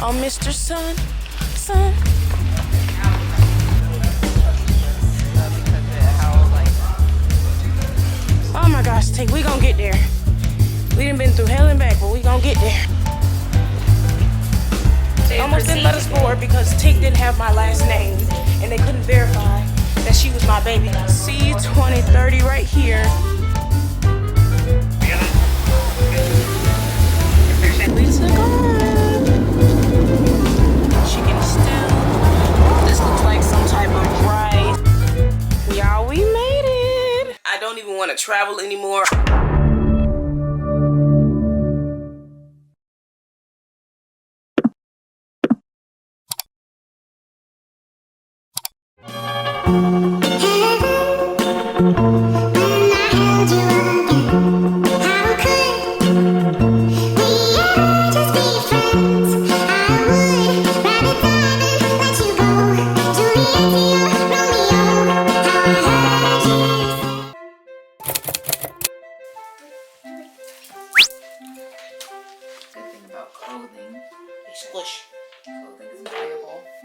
Oh, Mr. Sun, Sun. Oh my gosh, Tink, we gonna get there. We done been through hell and back, but we gonna get there. Almost didn't let us board because Tink didn't have my last name and they couldn't verify that she was my baby. C2030 right here. We took off. Chicken stew. This looks like some type of rice. Y'all, we made it. I don't even want to travel anymore.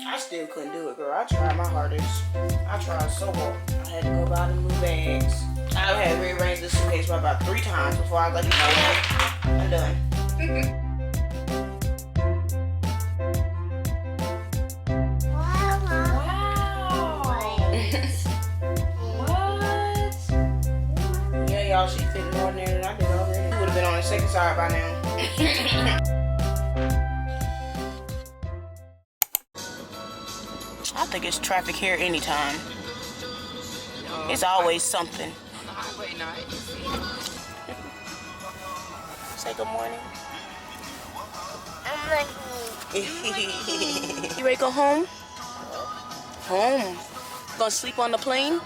I still couldn't do it, girl. I tried my hardest. I tried so hard. I had to go buy the new bags. I had rearranged this suitcase about 3 times before I was like, you know what? I'm done. What? Yeah, y'all, she fitting more than I did already. Would have been on the second side by now. I think it's traffic here anytime. It's always something. On the highway night. Say good morning. You ready to go home? Home. Gonna sleep on the plane?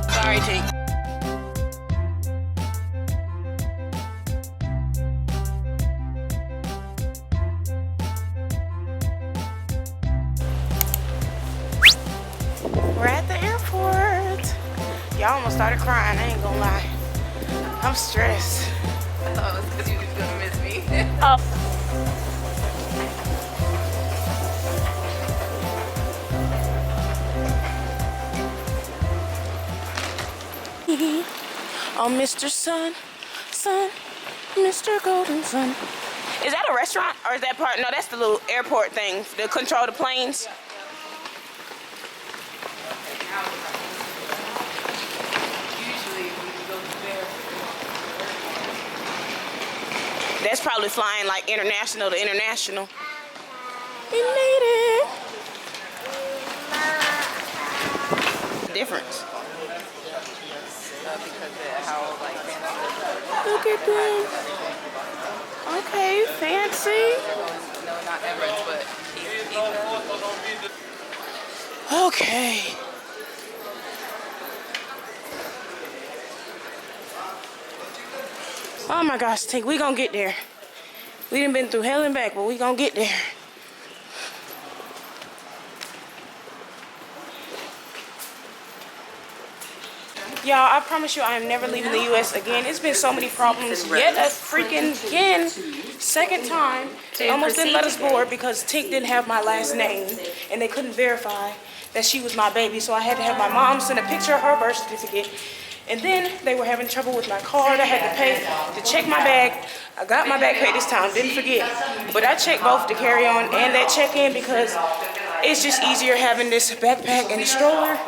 Sorry, Tink. We're at the airport. Y'all almost started crying, I ain't gonna lie. I'm stressed. I thought it was because you was gonna miss me. Oh. Oh, Mr. Sun, Sun, Mr. Golden Sun. Is that a restaurant or is that part? No, that's the little airport thing to control the planes. Usually we go there. That's probably flying like international to international. We made it. Difference. Because of how like fancy. Look at them. Okay, fancy. No, not Emirates, but Okay. Oh my gosh, Tink, we gonna get there. We done been through hell and back, but we gonna get there. Y'all, I promise you I am never leaving the U.S. again. It's been so many problems. Yet a freaking again, second time. They almost didn't let us board because Tink didn't have my last name. And they couldn't verify that she was my baby. So I had to have my mom send a picture of her birth certificate. And then they were having trouble with my card. I had to pay to check my bag. I got my bag paid this time, didn't forget. But I checked both the carry-on and that check-in because it's just easier having this backpack and the stroller.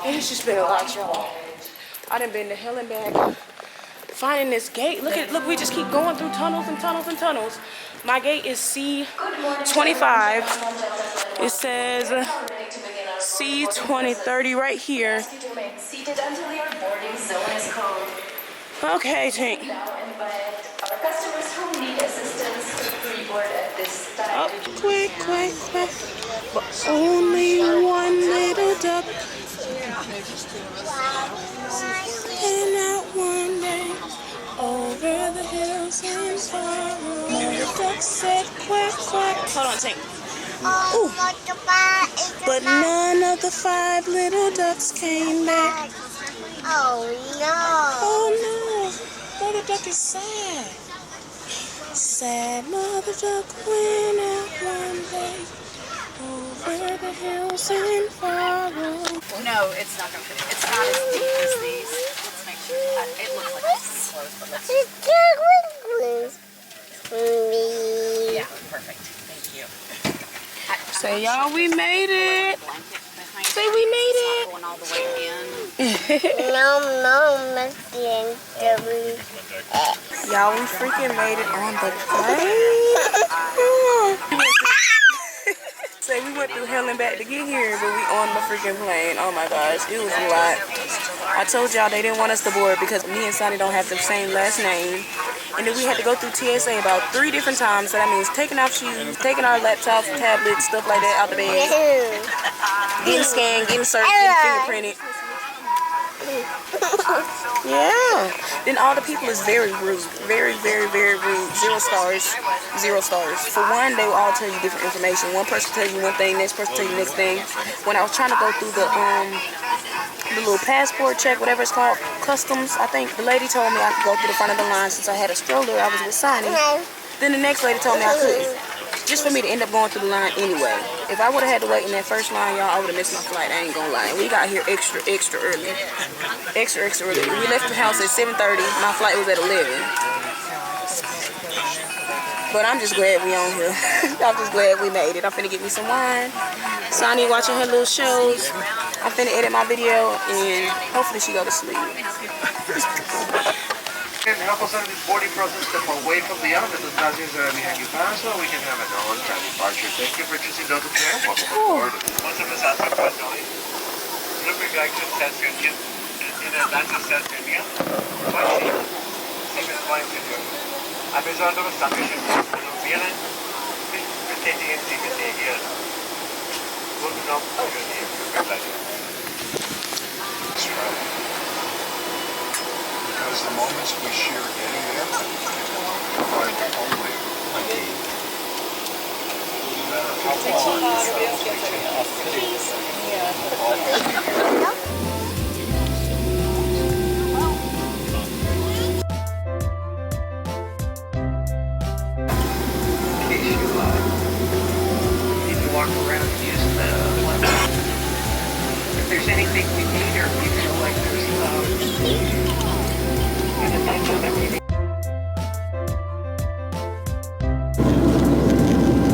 And it's just been a lot, y'all. I done been to hell and back. Finding this gate. Look, we just keep going through tunnels and tunnels and tunnels. My gate is C25. It says C2030 right here. Okay, Tink. Oh, quick, quick, quick. But only one little duck. And that one day over Over the hills and far away. Duck said quack, quack. Hold on, take. Ooh. But none of the 5 little ducks came back. Oh no. Oh no. Mother duck is sad. Sad mother duck went out one day. Over the hills and far away. No, it's not gonna fit. It's not as deep as these. Let's make sure. It looks like it's too close, but let's. Yeah, perfect. Thank you. Say y'all, we made it. Say we made it. Going all the way in. No, Y'all, we freaking made it on the plane. Say we went through hell and back to get here, but we on the freaking plane. Oh my gosh, it was a lot. I told y'all they didn't want us to board because me and Sonny don't have the same last name. And then we had to go through TSA about 3 different times. So that means taking off shoes, taking our laptops, tablets, stuff like that out the bag. Getting scanned, getting searched, getting fingerprinted. Yeah. Then all the people is very rude. Very, very, very rude. 0 stars. 0 stars. For one, they will all tell you different information. One person tells you one thing, next person tells you the next thing. When I was trying to go through the little passport check, whatever it's called, customs, I think the lady told me I could go through the front of the line since I had a stroller. I was with Sony. Then the next lady told me I couldn't. Just for me to end up going through the line anyway. If I would have had to wait in that first line, y'all, I would have missed my flight. I ain't gonna lie. And we got here extra early. Extra early. We left the house at 7:30. My flight was at 11. But I'm just glad we on here. I'm just glad we made it. I'm finna get me some wine. Sonny watching her little shows. I'm finna edit my video and hopefully she go to sleep. Help us on this boarding process, step away from the element of passengers that are behind you pass so we can have an on-time departure. Thank you for choosing Delta Air. Welcome aboard. Most of us are personally looking like to test engine in advance of test engine. But same as flying to you. A pesar de los cambios que vienen, pretende en sí que te guían. No, Because the moments we share getting there provide the only ID. No matter how long need to walk around and use the laptop. If there's anything we need or we feel like there's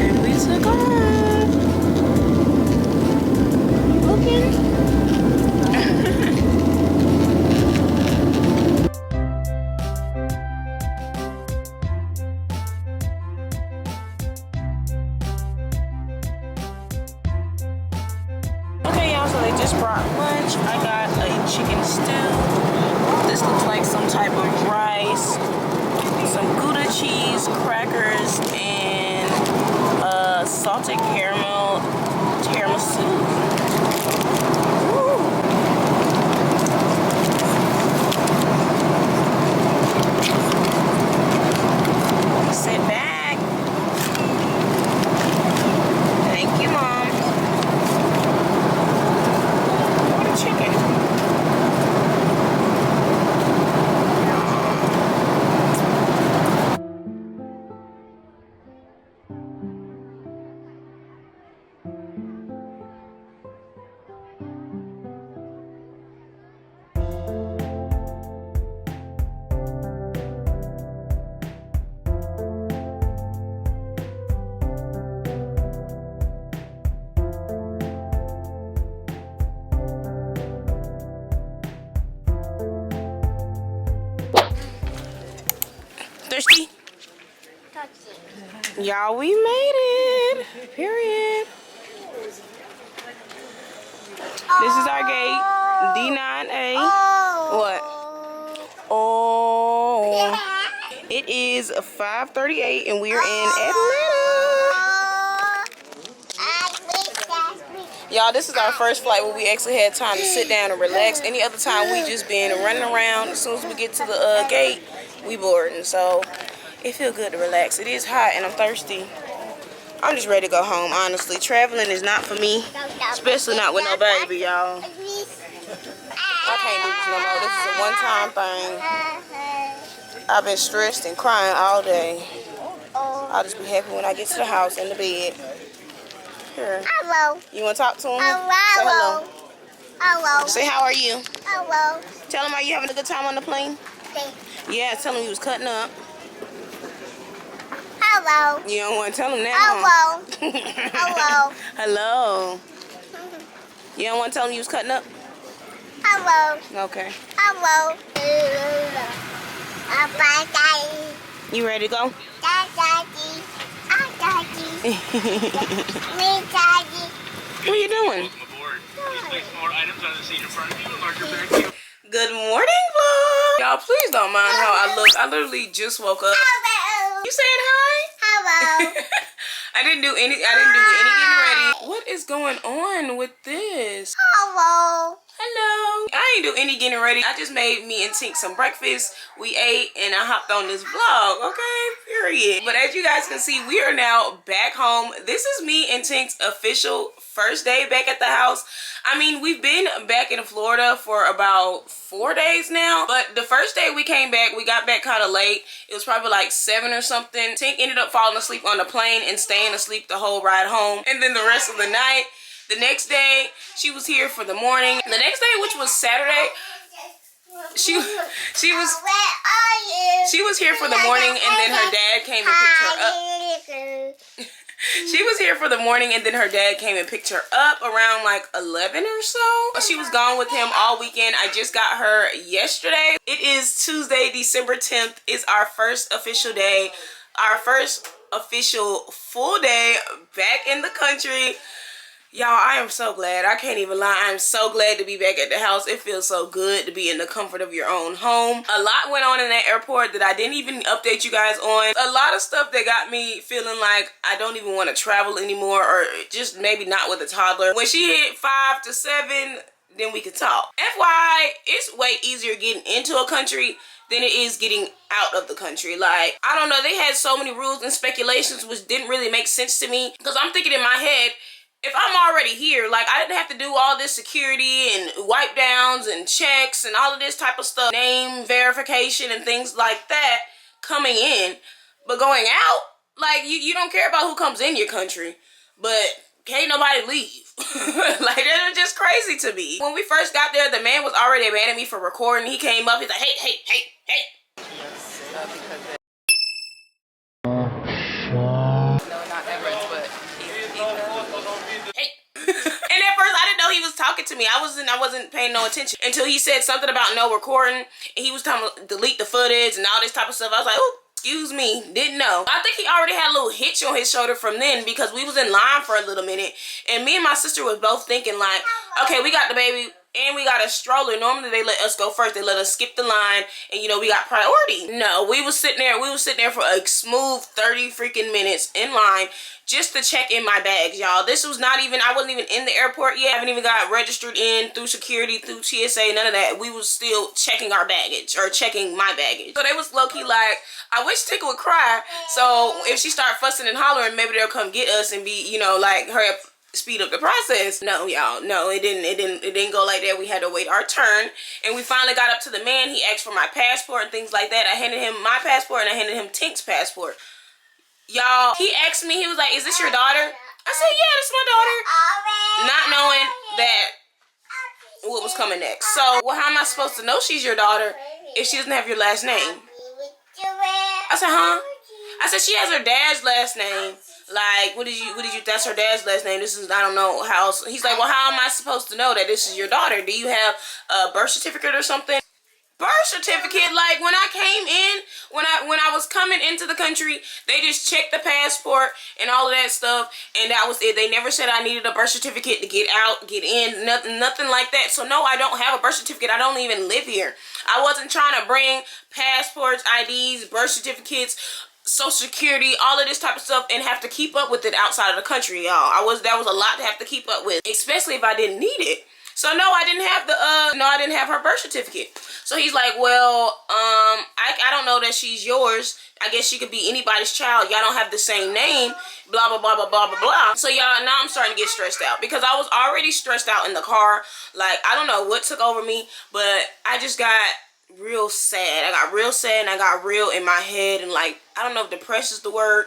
And we took off. Looking. Okay, y'all, so they just brought lunch. I got a chicken stew. This looks like some type of rice, some Gouda cheese, crackers, and salted caramel tiramisu. Woo. Sit back. Thank you, Mom. What a chicken. Thirsty? Y'all, we made it. Period. This is our gate. D9A. What? Oh. It is 5:38 and we are in Atlanta. Y'all, this is our first flight where we actually had time to sit down and relax. Any other time we just been running around. As soon as we get to the gate, we boarding, so it feel good to relax. It is hot and I'm thirsty. I'm just ready to go home, honestly. Traveling is not for me, especially not with no baby, y'all. I can't do this no more. This is a one-time thing. I've been stressed and crying all day. I'll just be happy when I get to the house and the bed. Here. Hello. You want to talk to him? Hello. Say hello. Hello. Say, how are you? Hello. Tell him, are you having a good time on the plane? Yeah, tell him you was cutting up. Hello. You don't want to tell him that, huh? Hello. Hello. You don't want to tell him you was cutting up? Hello. Okay. Hello. You ready to go? What are you doing? Good morning, vlog. Y'all, please don't mind how I look. I literally just woke up. You saying hi? Hello. I didn't do any getting ready. What is going on with this? Hello. Hello. I ain't do any getting ready. I just made me and Tink some breakfast. We ate and I hopped on this vlog, okay? Period. But as you guys can see, we are now back home. This is me and Tink's official first day back at the house. I mean, we've been back in Florida for about 4 days now. But the first day we came back, we got back kind of late. It was probably like 7 or something. Tink ended up falling asleep on the plane and staying asleep the whole ride home. And then the rest of the night, the next day, she was here for the morning. The next day, which was Saturday, she was here for the morning, and then her dad came and picked her up. She was here for the morning, and then her dad came and picked her up around like 11 or so. She was gone with him all weekend. I just got her yesterday. It is Tuesday, December 10th. It's our first official day, our first official full day back in the country. Y'all, I am so glad. I can't even lie. I'm so glad to be back at the house. It feels so good to be in the comfort of your own home. A lot went on in that airport that I didn't even update you guys on. A lot of stuff that got me feeling like I don't even want to travel anymore, or just maybe not with a toddler. When she hit 5 to 7, then we could talk. FYI, it's way easier getting into a country than it is getting out of the country. Like, I don't know. They had so many rules and speculations which didn't really make sense to me, because I'm thinking in my head, if I'm already here, like, I didn't have to do all this security and wipe downs and checks and all of this type of stuff, name verification and things like that coming in. But going out, like, you don't care about who comes in your country, but can't nobody leave. Like, that was just crazy to me. When we first got there, the man was already mad at me for recording. He came up, he's like, hey. And at first I didn't know he was talking to me. I wasn't paying no attention until he said something about no recording, and he was talking about delete the footage and all this type of stuff. I was like, oh, excuse me, didn't know. I think he already had a little hitch on his shoulder from then, because we was in line for a little minute, and me and my sister was both thinking like, okay, we got the baby and we got a stroller. Normally they let us go first. They let us skip the line, and you know, we got priority. No, we was sitting there for a smooth 30 freaking minutes in line just to check in my bags, y'all. This was not even, I wasn't even in the airport yet. I haven't even got registered in through security, through TSA, none of that. We was still checking our baggage, or checking my baggage. So they was low-key like, I wish Tika would cry, so if she start fussing and hollering, maybe they'll come get us and be, you know, like, hurry up, speed up the process. No, y'all, no, it didn't go like that. We had to wait our turn, and we finally got up to the man. He asked for my passport and things like that. I handed him my passport, and I handed him Tink's passport. Y'all, he asked me, he was like, is this your daughter? I said, yeah, this is my daughter. Not knowing that what was coming next. So, well, how am I supposed to know she's your daughter if she doesn't have your last name? I said, huh? I said, she has her dad's last name. Like, what did you, that's her dad's last name. This is, I don't know how else. He's like, well, how am I supposed to know that this is your daughter? Do you have a birth certificate or something? Birth certificate? Like, when I came in, when I was coming into the country, they just checked the passport and all of that stuff, and that was it. They never said I needed a birth certificate to get out, get in, nothing like that. So no, I don't have a birth certificate. I don't even live here. I wasn't trying to bring passports, IDs, birth certificates, Social Security, all of this type of stuff, and have to keep up with it outside of the country, y'all. That was a lot to have to keep up with, especially if I didn't need it. So no, I didn't have I didn't have her birth certificate. So he's like, well, I don't know that she's yours. I guess she could be anybody's child. Y'all don't have the same name. Blah, blah, blah, blah, blah, blah, blah. So y'all, now I'm starting to get stressed out because I was already stressed out in the car. Like, I don't know what took over me, but I just got real sad. I got real sad and I got real in my head, and like, I don't know if depressed is the word,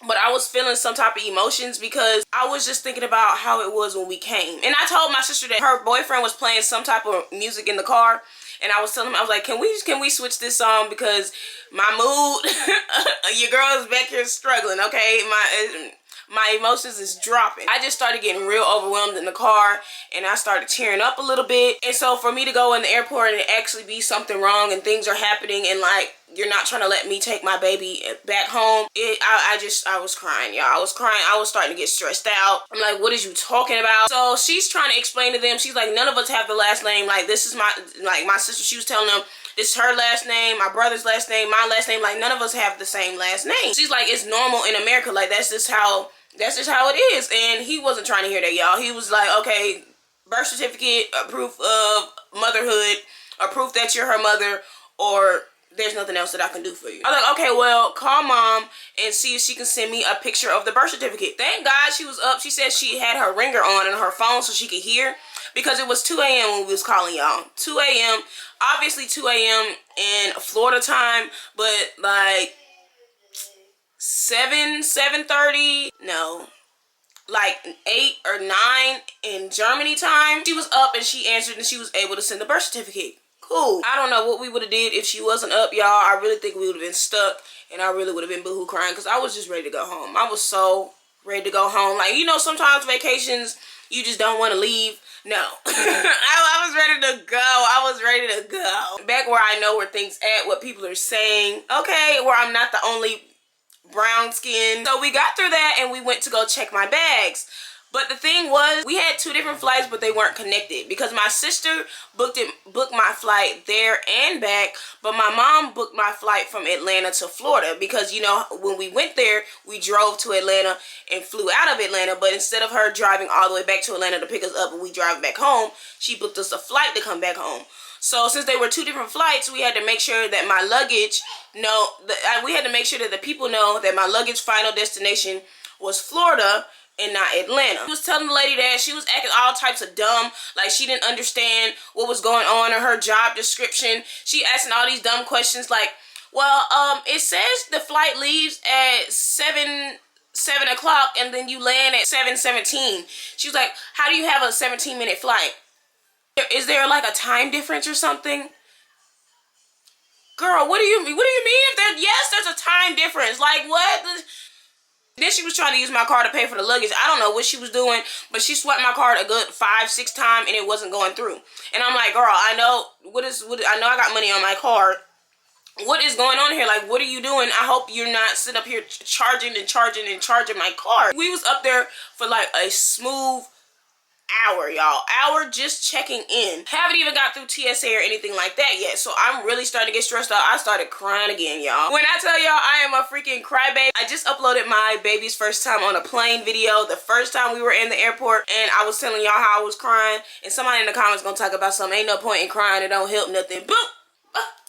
but I was feeling some type of emotions because I was just thinking about how it was when we came. And I told my sister that her boyfriend was playing some type of music in the car, and I was telling him, I was like, can we switch this song because my mood, your girl is back here struggling, okay? My emotions is dropping. I just started getting real overwhelmed in the car, and I started tearing up a little bit. And so for me to go in the airport and actually be something wrong and things are happening, and like, you're not trying to let me take my baby back home, I was crying, y'all. I was crying. I was starting to get stressed out. I'm like, what is you talking about? So she's trying to explain to them. She's like, none of us have the last name. Like, this is my sister, she was telling them, this is her last name, my brother's last name, my last name. Like, none of us have the same last name. She's like, it's normal in America. Like, that's just how it is. And he wasn't trying to hear that, y'all. He was like, okay, birth certificate, a proof of motherhood, a proof that you're her mother, or there's nothing else that I can do for you. I was like, okay, well, call mom and see if she can send me a picture of the birth certificate. Thank God she was up. She said she had her ringer on and her phone so she could hear, because it was 2 a.m. when we was calling y'all. 2 a.m. Obviously 2 a.m. in Florida time, but like 7:30, no, like 8 or 9 in Germany time. She was up and she answered and she was able to send the birth certificate. Cool. I don't know what we would have did if she wasn't up, y'all. I really think we would have been stuck, and I really would have been boohoo crying because I was just ready to go home. I was so ready to go home. Like, you know, sometimes vacations, you just don't want to leave. No. I was ready to go. I was ready to go. Back where I know where things at, what people are saying. Okay, where I'm not the only brown skin. So we got through that and we went to go check my bags. But the thing was, we had 2 different flights, but they weren't connected because my sister booked my flight there and back, but my mom booked my flight from Atlanta to Florida because, you know, when we went there, we drove to Atlanta and flew out of Atlanta, but instead of her driving all the way back to Atlanta to pick us up and we drive back home, she booked us a flight to come back home. So since they were 2 different flights, we had to make sure that my luggage, we had to make sure that the people know that my luggage final destination was Florida and not Atlanta. I was telling the lady that she was acting all types of dumb, like she didn't understand what was going on in her job description. She asking all these dumb questions like, well, it says the flight leaves at 7 o'clock and then you land at 7:17. She was like, how do you have a 17-minute flight? Is there like a time difference or something? Girl, what do you mean? If yes, there's a time difference. Like, what? Then she was trying to use my card to pay for the luggage. I don't know what she was doing, but she swiped my card a good 5-6 times and it wasn't going through. And I'm like, girl, I know I know I got money on my card. What is going on here? Like, what are you doing? I hope you're not sitting up here charging my card. We was up there for like a smooth hour, y'all. Hour just checking in. Haven't even got through TSA or anything like that yet. So I'm really starting to get stressed out. I started crying again, y'all. When I tell y'all I am a freaking crybaby, I just uploaded my baby's first time on a plane video. The first time we were in the airport, and I was telling y'all how I was crying. And somebody in the comments gonna talk about something. Ain't no point in crying. It don't help nothing. Boop.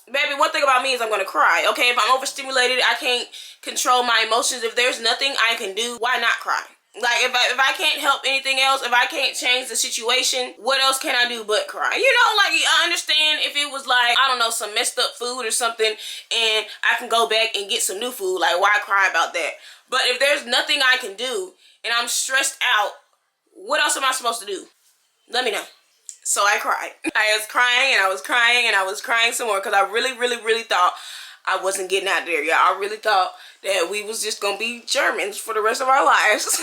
Baby, one thing about me is I'm gonna cry. Okay, if I'm overstimulated, I can't control my emotions. If there's nothing I can do, why not cry? Like, if I can't help anything else, if I can't change the situation, what else can I do but cry? You know, like, I understand if it was like, I don't know, some messed up food or something, and I can go back and get some new food. Like, why cry about that? But if there's nothing I can do, and I'm stressed out, what else am I supposed to do? Let me know. So I cried. I was crying, and I was crying, and I was crying some more, because I really, really, really thought I wasn't getting out there, y'all. I really thought that we was just gonna be Germans for the rest of our lives.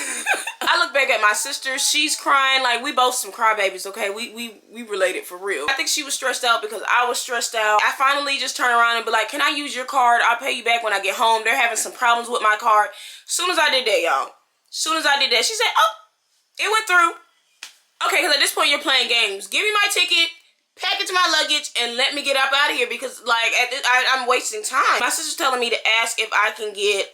I look back at my sister, she's crying. Like, we both some crybabies, okay? We related for real. I think she was stressed out because I was stressed out. I finally just turned around and be like, can I use your card? I'll pay you back when I get home. They're having some problems with my card. Soon as I did that, y'all. Soon as I did that, she said, oh, it went through. Okay, because at this point you're playing games. Give me my ticket, package my luggage and let me get up out of here, because like I'm wasting time. My sister's telling me to ask if I can get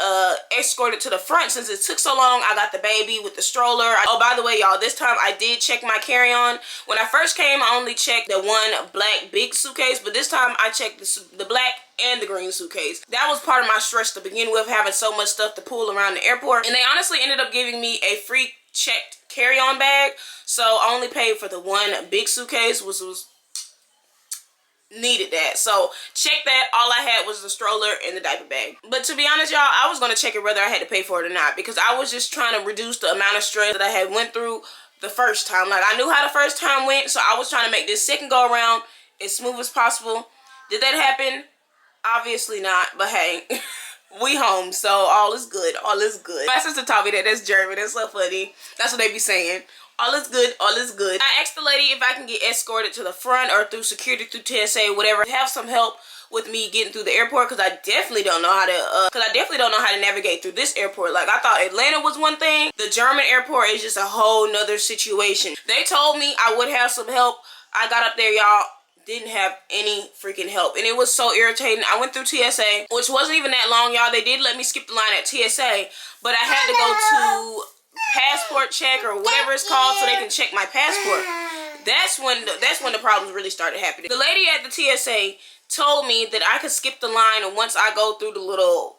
escorted to the front since it took so long. I got the baby with the stroller. Oh, by the way, y'all, this time I did check my carry-on. When I first came, I only checked the one black big suitcase, but this time I checked the black and the green suitcase. That was part of my stress to begin with, having so much stuff to pull around the airport. And they honestly ended up giving me a free checked carry-on bag, so I only paid for the one big suitcase, which was needed that. So check that. All I had was the stroller and the diaper bag. But to be honest, y'all, I was gonna check it whether I had to pay for it or not, because I was just trying to reduce the amount of stress that I had went through the first time. Like, I knew how the first time went, so I was trying to make this second go around as smooth as possible. Did that happen? Obviously not, but hey, we home, so all is good. All is good. My sister taught me that. That's German. That's so funny. That's what they be saying. All is good, all is good. I asked the lady if I can get escorted to the front or through security, through TSA, whatever. Have some help with me getting through the airport, because I definitely don't know how to navigate through this airport. Like, I thought Atlanta was one thing. The German airport is just a whole nother situation. They told me I would have some help. I got up there, y'all, didn't have any freaking help, and it was so irritating. I went through TSA, which wasn't even that long, y'all. They did let me skip the line at TSA, but I had to go to passport check or whatever it's called so they can check my passport. That's when the problems really started happening. The lady at the TSA told me that I could skip the line, and once I go through the little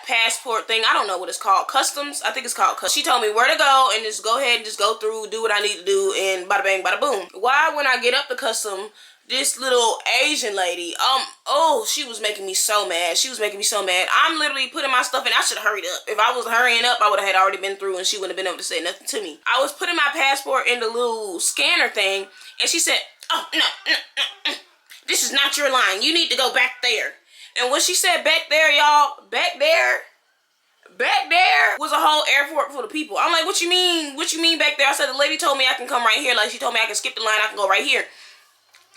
passport thing, I don't know what it's called, customs, I think it's called customs. She told me where to go and just go ahead and just go through, do what I need to do, and bada bang bada boom. Why, when I get up the custom, this little Asian lady, oh, she was making me so mad. She was making me so mad. I'm literally putting my stuff in. I should have hurried up. If I was hurrying up, I would have had already been through, and she wouldn't have been able to say nothing to me. I was putting my passport in the little scanner thing, and she said, oh, no. This is not your line. You need to go back there. And when she said back there, y'all, back there was a whole airport full of people. I'm like, what you mean? What you mean back there? I said, the lady told me I can come right here. Like, she told me I can skip the line. I can go right here.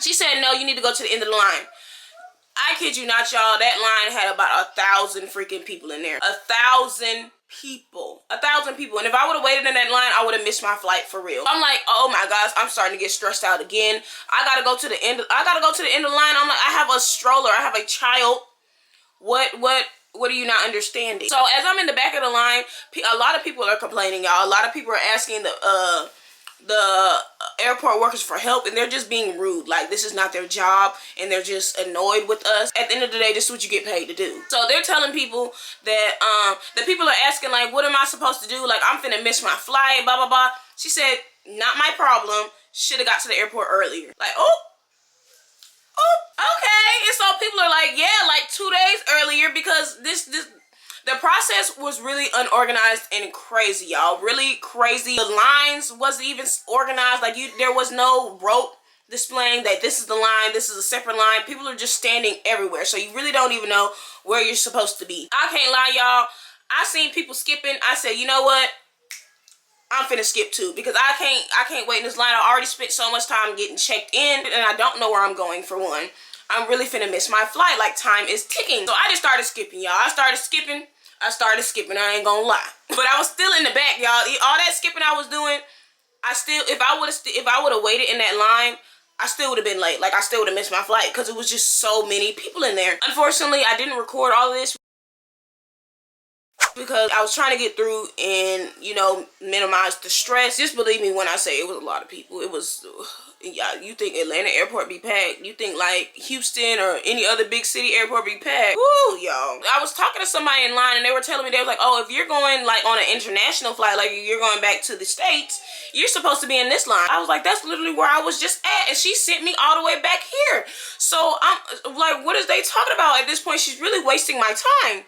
She said, no, you need to go to the end of the line. I kid you not, y'all. That line had about 1,000 freaking people in there. 1,000 people. 1,000 people. And if I would have waited in that line, I would have missed my flight for real. I'm like, oh my gosh, I'm starting to get stressed out again. I gotta go to the end of the line. I'm like, I have a stroller. I have a child. What are you not understanding? So as I'm in the back of the line, a lot of people are complaining, y'all. A lot of people are asking the airport workers for help, and they're just being rude. Like, this is not their job, and they're just annoyed with us. At the end of the day, this is what you get paid to do. So they're telling people that the people are asking, like, what am I supposed to do? Like, I'm finna miss my flight, blah blah blah. She said, not my problem. Should have got to the airport earlier. Like, oh, okay. And so people are like, yeah, like 2 days earlier, because the process was really unorganized and crazy, y'all. Really crazy. The lines wasn't even organized. Like, there was no rope displaying that this is the line, this is a separate line. People are just standing everywhere, so you really don't even know where you're supposed to be. I can't lie, y'all. I seen people skipping. I said, you know what? I'm finna skip too, because I can't wait in this line. I already spent so much time getting checked in, and I don't know where I'm going, for one. I'm really finna miss my flight. Like, time is ticking. So I just started skipping, y'all. I started skipping. I ain't gonna lie. But I was still in the back, y'all. All that skipping I was doing, if I would have waited in that line, I still would have been late. Like, I still would have missed my flight, because it was just so many people in there. Unfortunately, I didn't record all of this because I was trying to get through and, you know, minimize the stress. Just believe me when I say it was a lot of people. It was, yeah, you think Atlanta airport be packed. You think, like, Houston or any other big city airport be packed. Woo, y'all. I was talking to somebody in line, and they were telling me, they was like, oh, if you're going, like, on an international flight, like, you're going back to the States, you're supposed to be in this line. I was like, that's literally where I was just at, and she sent me all the way back here. So I'm like, what is they talking about? At this point, she's really wasting my time.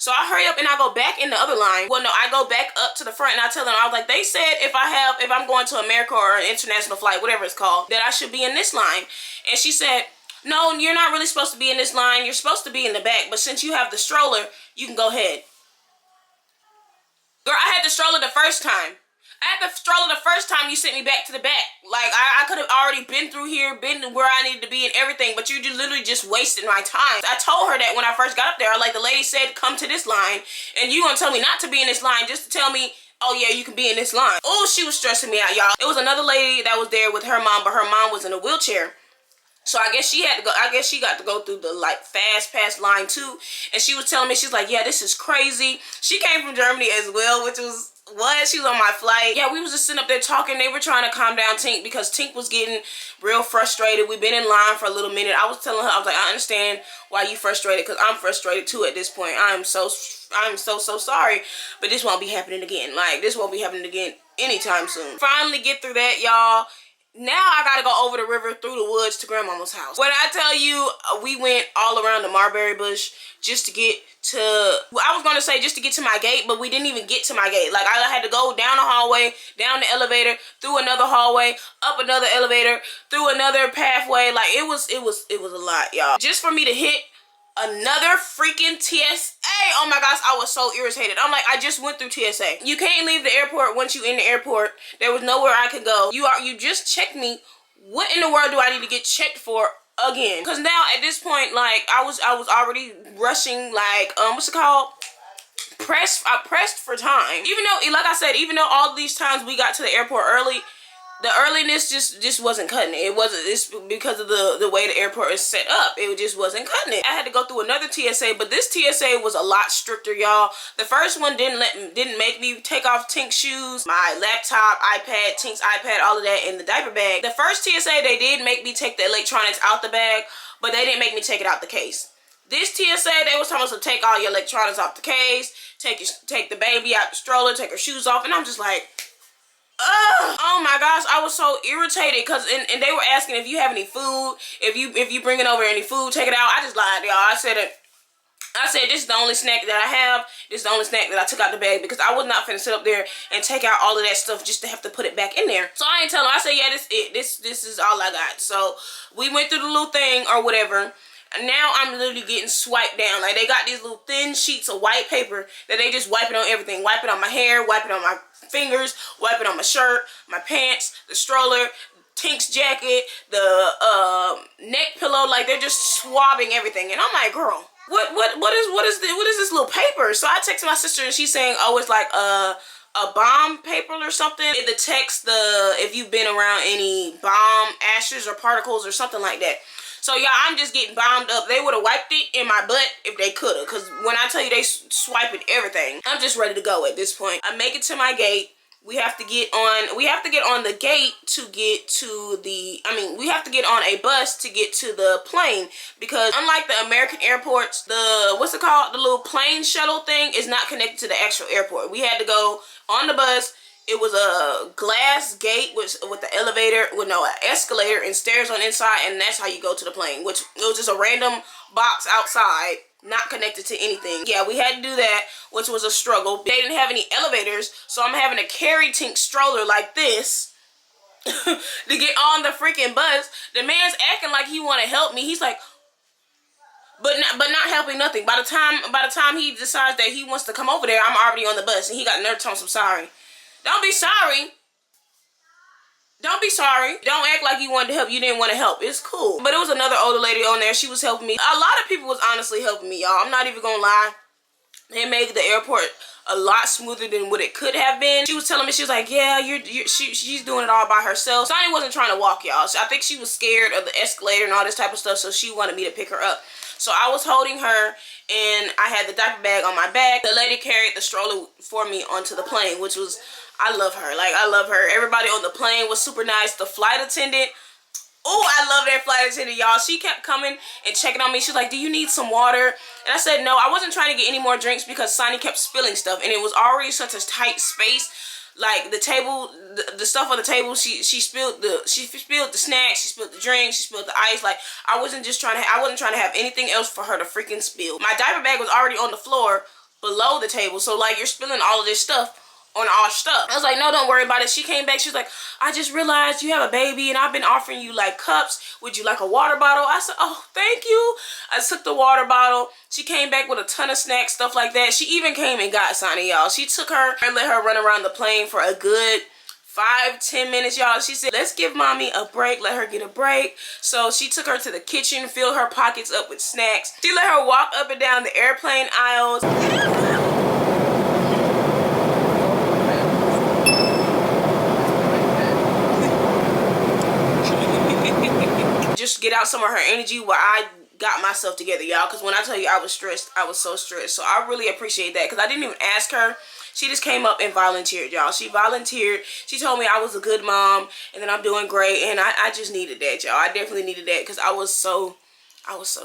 So I hurry up and I go back in the other line. Well, no, I go back up to the front, and I tell them, I was like, they said if I'm going to America or an international flight, whatever it's called, that I should be in this line. And she said, no, you're not really supposed to be in this line. You're supposed to be in the back, but since you have the stroller, you can go ahead. Girl, I had the stroller the first time. I had the stroller the first time you sent me back to the back. Like, I could have already been through here, been where I needed to be and everything, but you literally just wasted my time. I told her that when I first got up there. Like, the lady said, come to this line, and you gonna tell me not to be in this line just to tell me, oh yeah, you can be in this line. Oh, she was stressing me out, y'all. It was another lady that was there with her mom, but her mom was in a wheelchair. So I guess she had to go. I guess she got to go through the like fast pass line too. And she was telling me, she's like, yeah, this is crazy. She came from Germany as well, which was what? She was on my flight. Yeah, we was just sitting up there talking. They were trying to calm down Tink because Tink was getting real frustrated. We've been in line for a little minute. I was telling her, I was like, I understand why you frustrated because I'm frustrated too at this point. I'm so sorry, but this won't be happening again. Like, this won't be happening again anytime soon. Finally get through that, y'all. Now I gotta go over the river through the woods to grandmama's house. When I tell you we went all around the mulberry bush just to get to, I was gonna say just to get to my gate, but we didn't even get to my gate. Like, I had to go down the hallway, down the elevator, through another hallway, up another elevator, through another pathway. Like, it was a lot, y'all. Just for me to hit another freaking TSA. Oh my gosh, I was so irritated. I'm like, I just went through TSA. You can't leave the airport once you in the airport. There was nowhere I could go. You just checked me. What in the world do I need to get checked for again? Because now at this point, like, I was already rushing, like, what's it called? I pressed for time. Even though, like I said, even though all these times we got to the airport early, the earliness just wasn't cutting it. It's because of the way the airport is set up. It just wasn't cutting it. I had to go through another TSA, but this TSA was a lot stricter, y'all. The first one didn't make me take off Tink's shoes, my laptop, iPad, Tink's iPad, all of that in the diaper bag. The first TSA, they did make me take the electronics out the bag, but they didn't make me take it out the case. This TSA, they was telling us to take all your electronics off the case, take the baby out the stroller, take her shoes off, and I'm just like, ugh. Oh my gosh, I was so irritated because and they were asking if you have any food, if you bringing over any food, take it out. I just lied, y'all. I said this is the only snack that I have. This is the only snack that I took out the bag because I was not finna sit up there and take out all of that stuff just to have to put it back in there. So I ain't tell them. I said, yeah, this is all I got. So we went through the little thing or whatever. And now I'm literally getting swiped down. Like, they got these little thin sheets of white paper that they just wipe it on everything. Wipe it on my hair, wipe it on my fingers, wipe it on my shirt, my pants, the stroller, Tink's jacket, the neck pillow. Like, they're just swabbing everything. And I'm like, girl, what is this little paper? So I texted my sister and she's saying, oh, it's like a bomb paper or something. The text, if you've been around any bomb ashes or particles or something like that. So, y'all, I'm just getting bombed up. They would have wiped it in my butt if they could have. Because when I tell you they swiping everything, I'm just ready to go at this point. I make it to my gate. We have to get on the gate to get to the, we have to get on a bus to get to the plane. Because unlike the American airports, the little plane shuttle thing is not connected to the actual airport. We had to go on the bus. It was a glass gate with the elevator, an escalator and stairs on the inside, and that's how you go to the plane, which it was just a random box outside, not connected to anything. Yeah, we had to do that, which was a struggle. They didn't have any elevators, so I'm having to carry Tink's stroller like this to get on the freaking bus. The man's acting like he want to help me. He's like, but not helping nothing. By the time he decides that he wants to come over there, I'm already on the bus, and he got nerve telling him sorry. Don't be sorry. Don't be sorry. Don't act like you wanted to help. You didn't want to help. It's cool. But it was another older lady on there. She was helping me. A lot of people was honestly helping me, y'all. I'm not even gonna lie. They made the airport a lot smoother than what it could have been. She was telling me, she was like, yeah, she's doing it all by herself. Sonny wasn't trying to walk, y'all. So I think she was scared of the escalator and all this type of stuff, so she wanted me to pick her up. So I was holding her, and I had the diaper bag on my back. The lady carried the stroller for me onto the plane, which was, I love her. Like, I love her. Everybody on the plane was super nice. The flight attendant, oh, I love that flight attendant, y'all. She kept coming and checking on me. She was like, do you need some water? And I said, no, I wasn't trying to get any more drinks because Sonny kept spilling stuff, and it was already such a tight space. Like, the table, the stuff on the table, she spilled the snacks, she spilled the drinks, she spilled the ice. Like, I wasn't trying to have anything else for her to freaking spill. My diaper bag was already on the floor below the table, so like, you're spilling all of this stuff on our stuff. I was like, no, don't worry about it. She came back, she was like, I just realized you have a baby and I've been offering you like cups. Would you like a water bottle? I said, oh, thank you. I took the water bottle. She came back with a ton of snacks, stuff like that. She even came and got Sonny, y'all. She took her and let her run around the plane for a good 5-10 minutes, y'all. She said, let's give mommy a break, let her get a break. So she took her to the kitchen, filled her pockets up with snacks. She let her walk up and down the airplane aisles. Just get out some of her energy while I got myself together, y'all. Because when I tell you I was stressed, I was so stressed. So I really appreciate that, because I didn't even ask her. She just came up and volunteered, y'all. She volunteered. She told me I was a good mom and that I'm doing great. And I just needed that, y'all. I definitely needed that, because I was so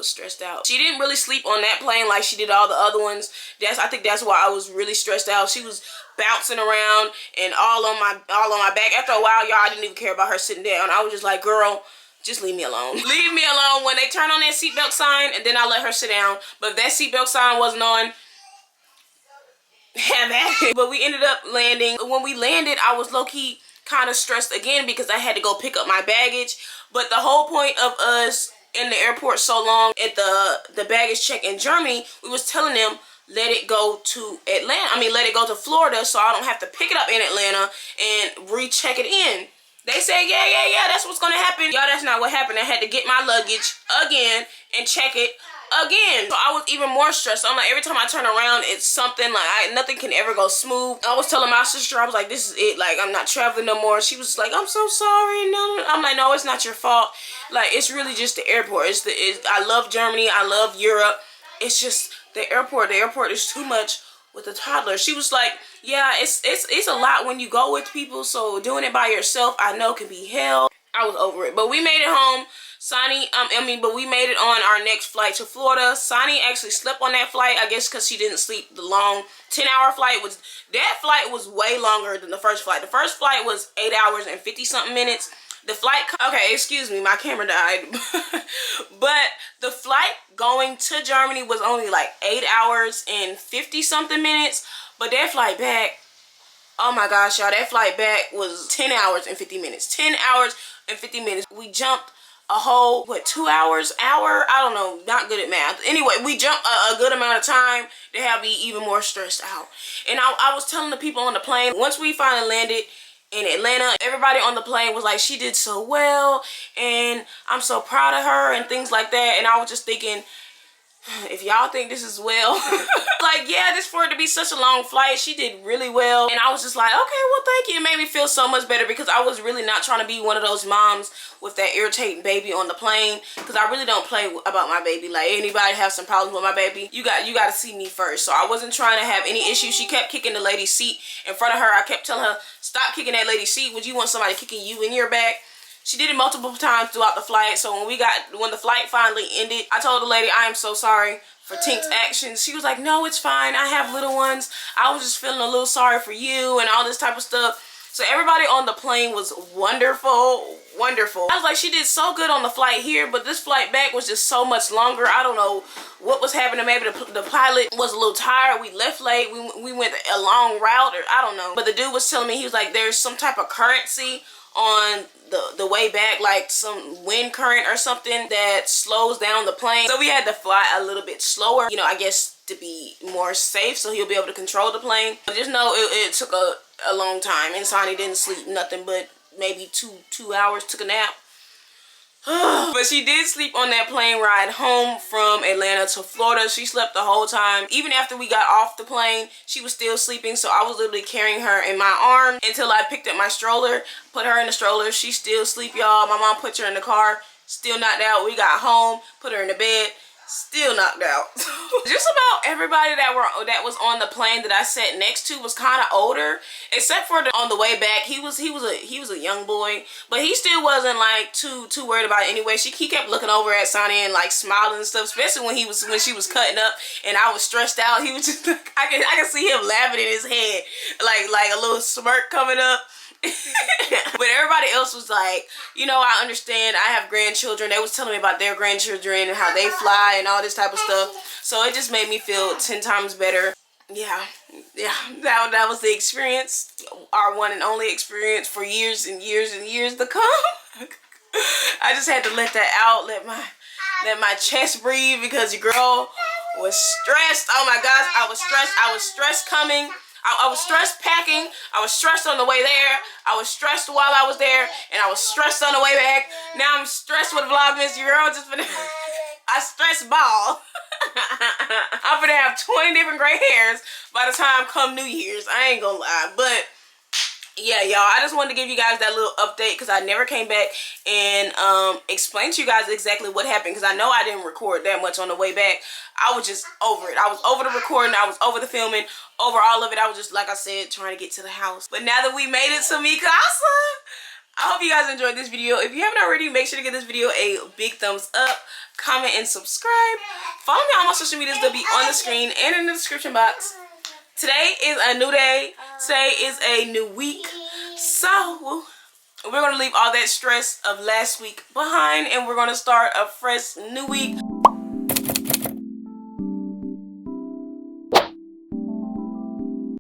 stressed out. She didn't really sleep on that plane like she did all the other ones. I think that's why I was really stressed out. She was bouncing around and all on my back. After a while, y'all, I didn't even care about her sitting down. I was just like, girl, just leave me alone. Leave me alone. When they turn on that seatbelt sign, and then I let her sit down. But if that seatbelt sign wasn't on, have at it. But we ended up landing. When we landed, I was low-key kind of stressed again because I had to go pick up my baggage. But the whole point of us in the airport so long at the baggage check in Germany, we was telling them, let it go to let it go to Florida so I don't have to pick it up in Atlanta and recheck it in. They said, yeah, that's what's gonna happen. Y'all, that's not what happened. I had to get my luggage again and check it again. So I was even more stressed. I'm like, every time I turn around, it's something like nothing can ever go smooth. I was telling my sister, I was like, this is it. Like, I'm not traveling no more. She was like, I'm so sorry. No. I'm like, no, it's not your fault. Like, it's really just the airport. I love Germany. I love Europe. It's just the airport. The airport is too much with the toddler. She was like, yeah, it's a lot when you go with people. So doing it by yourself, I know, can be hell. I was over it. But we made it home. But we made it on our next flight to Florida. Sonny actually slept on that flight, I guess because she didn't sleep the long 10-hour flight. That flight was way longer than the first flight. The first flight was 8 hours and 50-something minutes. The flight, okay, excuse me, my camera died. But the flight going to Germany was only like 8 hours and 50-something minutes. But that flight back, oh my gosh, y'all, that flight back was 10 hours and 50 minutes. 10 hours and 50 minutes. We jumped a whole, 2 hours? I don't know, not good at math. Anyway, we jumped a good amount of time to have me even more stressed out. And I was telling the people on the plane, once we finally landed in Atlanta, everybody on the plane was like, she did so well, and I'm so proud of her, and things like that. And I was just thinking, if y'all think this is well, like, yeah, this for it to be such a long flight, she did really well. And I was just like, okay, well, thank you. It made me feel so much better, because I was really not trying to be one of those moms with that irritating baby on the plane, because I really don't play about my baby. Like, anybody have some problems with my baby, you got to see me first. So I wasn't trying to have any issues. She kept kicking the lady's seat in front of her. I kept telling her, stop kicking that lady's seat. Would you want somebody kicking you in your back? She did it multiple times throughout the flight. So when the flight finally ended, I told the lady, I am so sorry for Tink's actions. She was like, no, it's fine. I have little ones. I was just feeling a little sorry for you and all this type of stuff. So everybody on the plane was wonderful, wonderful. I was like, she did so good on the flight here, but this flight back was just so much longer. I don't know what was happening. Maybe the pilot was a little tired. We left late. We went a long route, or I don't know. But the dude was telling me, he was like, there's some type of currency on the way back, like some wind current or something that slows down the plane. So we had to fly a little bit slower, you know, I guess to be more safe, so he'll be able to control the plane. But just know it took a long time, and Sonny didn't sleep nothing but maybe two hours, took a nap. But she did sleep on that plane ride home from Atlanta to Florida. She slept the whole time. Even after we got off the plane, she was still sleeping. So I was literally carrying her in my arm until I picked up my stroller, put her in the stroller. She's still asleep, y'all. My mom put her in the car, still knocked out. We got home, put her in the bed, still knocked out. Just about everybody that was on the plane that I sat next to was kind of older, except for on the way back. He was a young boy, but he still wasn't like too worried about it anyway. He kept looking over at Sonny and like smiling and stuff, especially when she was cutting up and I was stressed out. He was just like, I can see him laughing in his head, like a little smirk coming up. But everybody else was like, you know, I understand, I have grandchildren. They was telling me about their grandchildren and how they fly and all this type of stuff. So it just made me feel 10 times better. Yeah, that was the experience, our one and only experience for years and years and years to come. I just had to let that out, let my chest breathe, because your girl was stressed. Oh my gosh, I was stressed coming. I was stressed packing. I was stressed on the way there. I was stressed while I was there, and I was stressed on the way back. Now I'm stressed with Vlogmas. Your girl just finna I stress ball. I'm gonna have 20 different gray hairs by the time come New Year's. I ain't gonna lie, but yeah, y'all, I just wanted to give you guys that little update because I never came back and explained to you guys exactly what happened, because I know I didn't record that much on the way back. I was just over it. I was over the recording. I was over the filming, over all of it. I was just, like I said, trying to get to the house. But now that we made it to Mi Casa, I hope you guys enjoyed this video. If you haven't already, make sure to give this video a big thumbs up, comment, and subscribe. Follow me on my social medias. They'll be on the screen and in the description box. Today is a new day. Today is a new week. So we're going to leave all that stress of last week behind, and we're going to start a fresh new week.